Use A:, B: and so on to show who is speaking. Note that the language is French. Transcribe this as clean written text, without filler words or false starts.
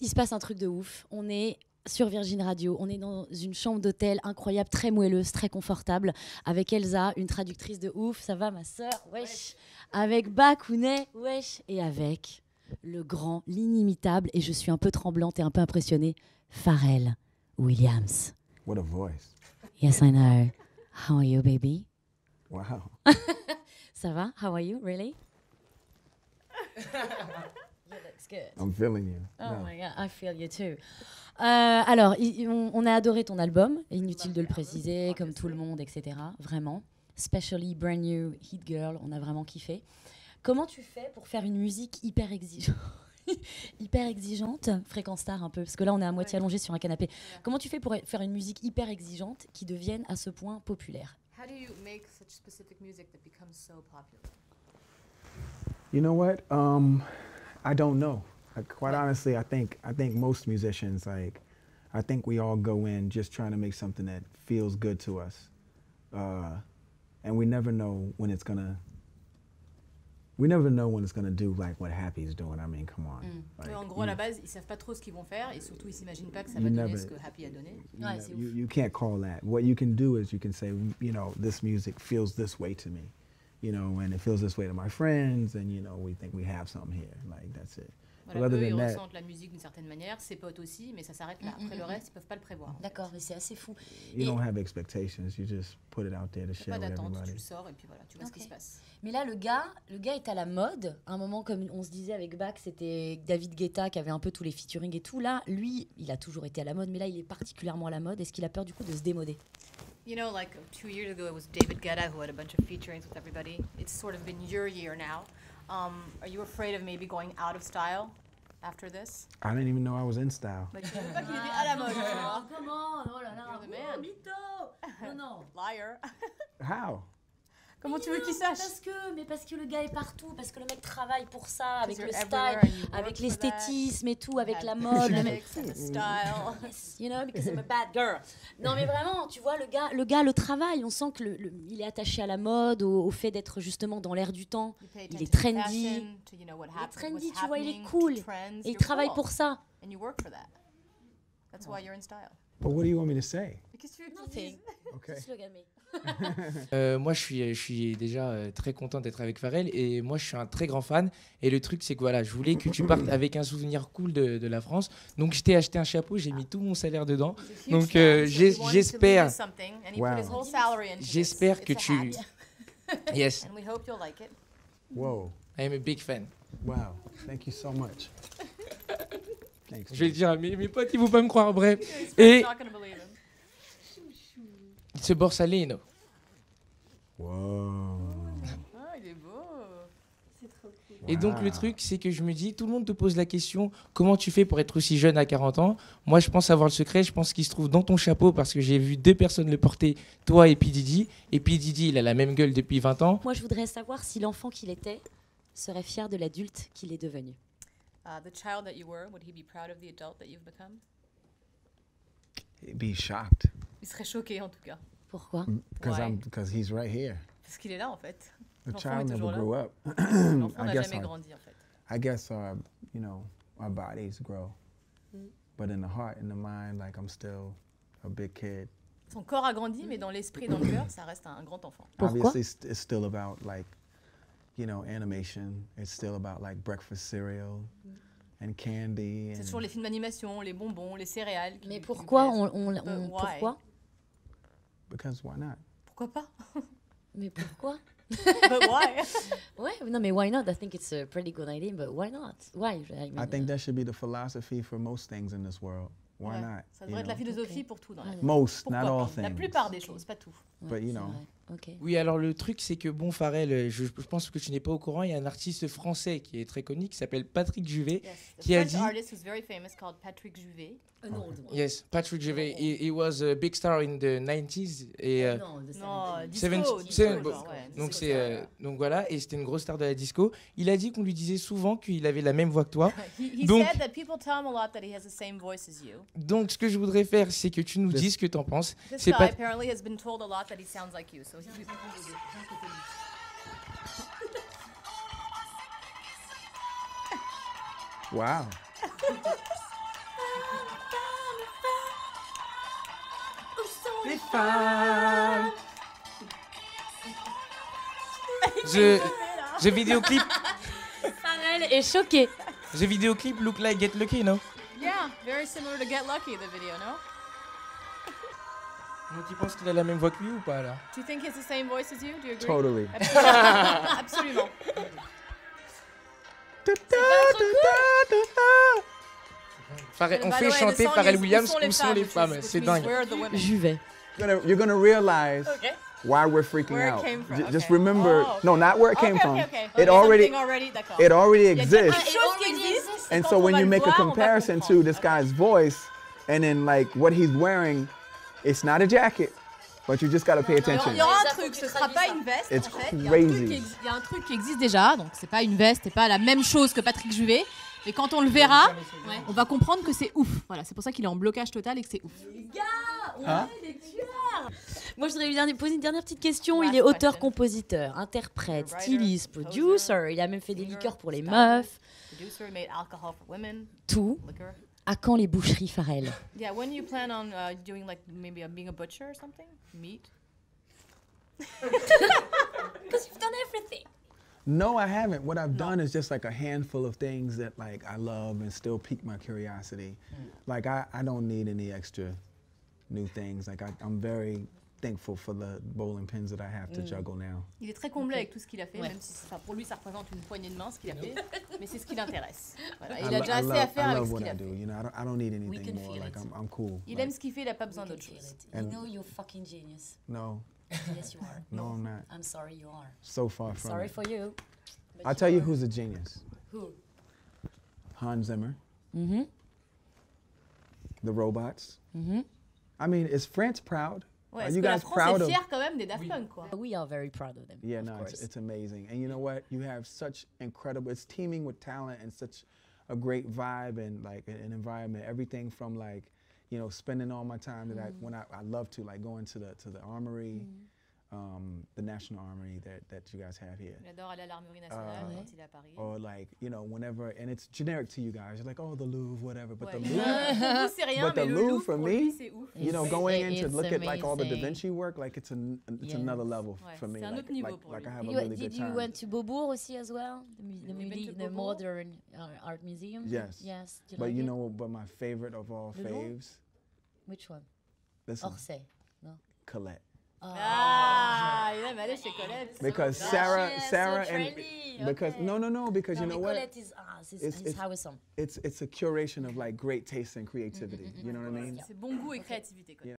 A: il se passe un truc de ouf. On est sur Virgin Radio, on est dans une chambre d'hôtel incroyable, très moelleuse, très confortable, avec Elsa, une traductrice de ouf. Ça va, ma sœur? Wesh. Avec Bakounet, wesh. Et avec le grand, l'inimitable, et je suis un peu tremblante et un peu impressionnée, Pharrell Williams.
B: What a voice.
A: Yes, I know. How are you, baby?
B: Wow.
A: Ça va? How are you? Really? Yeah, that's good.
B: I'm feeling you.
A: Oh
B: No.
A: my God, I feel you too. Alors, on a adoré ton album, inutile de le préciser, comme tout le monde, etc. Vraiment. Especially Brand New, Hit Girl, on a vraiment kiffé. Comment tu fais pour faire une musique hyper exigeante hyper exigeante, Fréquence Star un peu, parce que là on est à moitié allongé sur un canapé. Comment tu fais pour faire une musique hyper exigeante qui devienne à ce point populaire?
C: How do you make such specific music that becomes so popular?
B: You know what? I don't know. Quite honestly, I think most musicians, I think we all go in just trying to make something that feels good to us, and we never know when it's gonna. We never know when it's gonna do like what Happy's doing. I mean, come on. Like,
C: En gros, à la base, ils savent pas trop ce qu'ils vont faire et surtout, ils s'imaginent pas que ça va donner ce que Happy a donné.
B: you can't call that. What you can do is you can say, you know, this music feels this way to me, you know, and it feels this way to my friends, and you know, we think we have something here. Like that's it.
C: Voilà, eux, ils ressentent la musique d'une certaine manière, ses potes aussi, mais ça s'arrête là. Après le reste, ils peuvent pas le prévoir.
A: D'accord, mais c'est assez fou.
B: You don't have expectations. You just put it out there to share
C: Pas
B: with
C: d'attente, tu
B: everybody.
C: le sors et puis voilà, tu vois ce qui se passe.
A: Mais là, le gars est à la mode. À un moment, comme on se disait avec Bach, c'était David Guetta qui avait un peu tous les featuring et tout. Là, lui, il a toujours été à la mode, mais là, il est particulièrement à la mode. Est-ce qu'il a peur du coup de se démoder?
C: You know, like 2 years ago, it was David Guetta who had a bunch of featurings with everybody. It's sort of been your year now. Are you afraid of maybe going out of style after this?
B: I didn't even know I was in style.
C: Like, je savais pas qu'il était à la mode.
A: Comment? Oh là là,
C: You're the man.
A: mytho. Non, non.
C: Liar.
B: How?
C: Comment tu veux qu'il sache?
A: Parce que le gars est partout, parce que le mec travaille pour ça, avec le
C: you're
A: style,
C: everywhere and you work
A: avec
C: for
A: l'esthétisme et tout, avec la
C: And
A: mode. Le mec,
C: aesthetics and the style.
A: yes, you know, because I'm a bad girl. Non mais vraiment, tu vois, le travail, on sent que il est attaché à la mode, au fait d'être justement dans l'air du temps.
C: You pay
A: Il est
C: attention to
A: trendy.
C: fashion, to, you know, what
A: Il est
C: what's
A: trendy, tu vois, il est
C: happening,
A: cool.
C: to trends.
A: Et il
C: You're
A: travaille
C: cool.
A: pour ça.
C: And you work for that. That's why you're in style.
B: But what do you want me to say?
C: Mais qu'est-ce que tu veux que je
A: Nothing.
C: dise?
B: Okay.
A: Just look at me.
D: Moi, je suis déjà très content d'être avec Pharrell et moi, je suis un très grand fan. Et le truc, c'est que voilà, je voulais que tu partes avec un souvenir cool de la France. Donc, je t'ai acheté un chapeau, j'ai mis tout mon salaire dedans.
C: He's a huge
D: Donc,
C: fan, so he wanted to leave
D: j'espère-
C: us something, and he
B: Wow.
C: put his whole salary into
D: J'espère
C: this.
D: que
C: It's a
D: tu.
C: hat,
D: Yes,
C: and we hope you'll like it.
B: Whoa.
D: I am a big fan.
B: Wow. Thank you so much. Thanks.
D: Je vais le
B: man.
D: dire à mes potes, ils vont pas me croire. Bref.
C: He's
D: Et
C: not gonna believe him.
D: ce borsalino.
B: Whoa.
C: Ah, il est beau.
D: Et donc le
B: Wow.
D: truc, c'est que je me dis, tout le monde te pose la question, comment tu fais pour être aussi jeune à 40 ans? Moi, je pense avoir le secret, je pense qu'il se trouve dans ton chapeau parce que j'ai vu 2 personnes le porter, toi et P. Diddy. Et P. Diddy, il a la même gueule depuis 20 ans.
A: Moi, je voudrais savoir si l'enfant qu'il était serait fier de l'adulte qu'il est devenu.
C: The child that you were, would he be proud of the adult that you've become?
B: He'd be shocked
C: Il serait choqué en tout cas,
A: Pourquoi?
C: Why?
B: because he's right here.
C: parce qu'il est là en fait.
B: The
C: L'enfant
B: child
C: est toujours
B: never
C: là.
B: grew up.
C: L'enfant
B: I
C: n'a
B: guess
C: jamais
B: our-
C: grandi en fait.
B: I guess our, you know, our bodies grow, but in the heart and the mind, like I'm still a big kid.
C: Son corps a grandi, mais dans l'esprit et dans le cœur, ça reste un grand enfant.
A: Pourquoi?
B: Obviously, it's still about like, you know, animation. It's still about like breakfast cereal and candy.
C: C'est
B: And
C: toujours les films d'animation, les bonbons, les céréales.
A: Mais
C: qui
A: pourquoi
C: lui plaisent.
A: on
C: why?
A: pourquoi?
B: because why not?
C: Pourquoi pas?
A: Mais pourquoi?
C: But why?
A: Ouais, non, mais why not? I think it's a pretty good idea, but why not? Why? I
B: I think that should be the philosophy for most things in this world. Why
C: Ouais,
B: not?
C: Ça
B: you
C: devrait être la
B: know?
C: philosophie pour tout dans la vie.
B: Most,
C: Pourquoi
B: not all
C: pas? La
B: things.
C: plupart des choses, pas tout.
B: But, you
A: c'est
B: know.
A: vrai. Ok.
D: Oui, alors le truc, c'est que bon, Pharrell, je pense que tu n'es pas au courant, il y a un artiste français qui est très connu, qui s'appelle Patrick Juvet.
C: Yes. The
D: Qui a
C: French
D: dit-
C: artist who's very famous called Patrick Juvet.
D: Yes, Patrick Juvet. He was a big star in the 90s. Et,
C: Non,
D: Seven-
C: disco,
D: seven-
C: genre, ouais,
D: donc,
C: disco,
D: donc voilà, et c'était une grosse star de la disco. Il a dit qu'on lui disait souvent qu'il avait la même voix que toi.
C: He
D: Donc-
C: said that people tell him a lot that he has the same voice as you.
D: Donc ce que je voudrais faire, c'est que tu nous dises ce que tu en penses.
C: This
D: C'est
C: guy
D: pas...
C: apparently has been told a lot that he sounds like you. So
B: Wow.
D: Les femmes. Je vidéoclip.
A: Pharrell est choqué.
D: The vidéoclip look like Get Lucky, no?
C: Yeah, very similar to Get Lucky, the video, no?
D: Donc tu penses qu'il a la même voix que lui ou pas là?
C: Do you think he has the same voice as you? Do you agree?
B: Totally.
C: Absolument.
D: On fait chanter Pharrell Williams où sont les femmes, c'est dingue.
A: J'y vais.
B: You're gonna realize
C: Okay.
B: why we're freaking
C: Where it
B: out.
C: came from,
B: Just
C: okay.
B: remember,
C: Oh,
B: no, not where it came
C: Okay,
B: from.
C: okay.
B: It already
C: D'accord.
B: it already
C: Il y a quelque
B: exists.
C: chose qui existe.
B: And
C: quand
B: so
C: on
B: when
C: va
B: you
C: le
B: make a
C: voir, on va
B: comparison to
C: comprendre.
B: this guy's voice and then like what he's wearing, it's not a jacket, but you just got to pay attention.
C: Il y aura
A: Ça,
C: un
A: faut
C: truc,
A: que
C: ce
A: tu
C: sera pas
A: traduises
C: une veste.
B: It's
C: en fait.
B: crazy.
C: Il y a un truc qui existe déjà, donc c'est pas une veste, c'est pas la même chose que Patrick Juvet. Mais quand on le verra, on va comprendre que c'est ouf. Voilà, c'est pour ça qu'il est en blocage total et que c'est ouf.
A: Les gars, on
B: Hein
A: est des tueurs. Moi, je voudrais poser une dernière petite question.
C: Last
A: Il est auteur,
C: question.
A: compositeur, interprète,
C: Writer,
A: styliste,
C: composer,
A: producer. Il a même fait des
C: singer,
A: liqueurs pour les
C: stylist,
A: meufs.
C: Producer, made alcohol for women,
A: Tout.
C: liquor.
A: À quand les boucheries, Pharrell?
C: Yeah, when you plan on doing like maybe being a butcher or something? Meat?
A: Because you've done everything.
B: No, I haven't. What I've done is just like a handful of things that like I love and still pique my curiosity. Like I don't need any extra new things. Like I'm very thankful for the bowling pins that I have to juggle now.
C: Il est très comblé avec tout ce qu'il a fait,
A: Ouais.
C: même si pour lui ça représente une poignée de main ce qu'il a fait, mais c'est ce qui l'intéresse. Voilà,
B: I
C: il a
B: lo-
C: déjà
B: I
C: assez
B: love-
C: à faire
B: I
C: avec
B: love
C: ce
B: what
C: qu'il
B: I
C: a
B: do.
C: fait.
B: You know, I don't need
A: We
B: anything
A: can
B: more.
A: feel
B: Like
A: it.
B: I'm cool.
C: Il
B: Like,
C: aime ce qu'il fait, il a pas besoin d'autre chose.
A: You
B: And-
A: know you're fucking genius.
B: No,
A: Yes, you are.
B: no, I'm not.
A: I'm sorry, you are.
B: So far from
A: Sorry
B: it.
A: for you. but
B: I'll tell you
A: are.
B: who's a genius.
A: Who?
B: Hans Zimmer,
A: Mhm.
B: the Robots.
A: Mhm.
B: I mean, is France proud?
C: Ouais,
B: Are
C: est-ce
B: you
C: que la
B: guys
C: France
B: proud
C: est
B: of?
C: fière quand même des Daft Punk, quoi?
A: We are very proud of them.
B: Yeah,
A: of
B: no,
A: course.
B: it's amazing. And you know what? You have such incredible, it's teaming with talent and such a great vibe and like an environment. Everything from like, you know, spending all my time that I love to, like going to the armory, the National Armory that you guys have here.
C: Il adore aller à l'Armurerie nationale
A: Ouais.
C: quand il est à Paris.
B: Or like, you know, whenever, and it's generic to you guys. You're like, oh, the Louvre, whatever. But
C: Ouais.
B: the Louvre,
C: Pour vous c'est rien,
B: but
C: mais
B: the
C: le
B: Louvre,
C: Louvre
B: for
C: pour
B: me,
C: lui c'est ouf.
B: you know,
A: It's-
B: going in to
A: it's
B: look at like all the Da
A: amazing.
B: Vinci work, like it's
A: Yes.
B: another level
C: Ouais,
B: for me.
C: c'est un
B: Like,
C: autre niveau
B: like,
C: pour
B: like
C: lui.
B: I have a really
A: Did
B: good
A: you
B: time.
A: went to Beaubourg aussi as well? The
C: been to
A: the
C: Beaubourg?
A: modern art museum?
B: Yes.
A: Yes. Do you
B: But
A: like
B: you
A: it?
B: know, but my favorite of all
A: Le Louvre?
B: faves,
A: Which one?
B: listen,
A: Orsay.
B: Colette.
C: Ah, il aime aller chez Colette.
B: Because
A: So
B: Sarah
A: flashy,
B: Sarah
A: so
B: and
A: trendy.
B: because
A: Okay.
B: no, because
A: No,
B: you know
A: mais
B: what?
A: Colette is
B: It's-
A: awesome.
B: It's a curation of like great taste and creativity. You know what I mean?
C: C'est bon goût et créativité, quoi.
B: Yeah.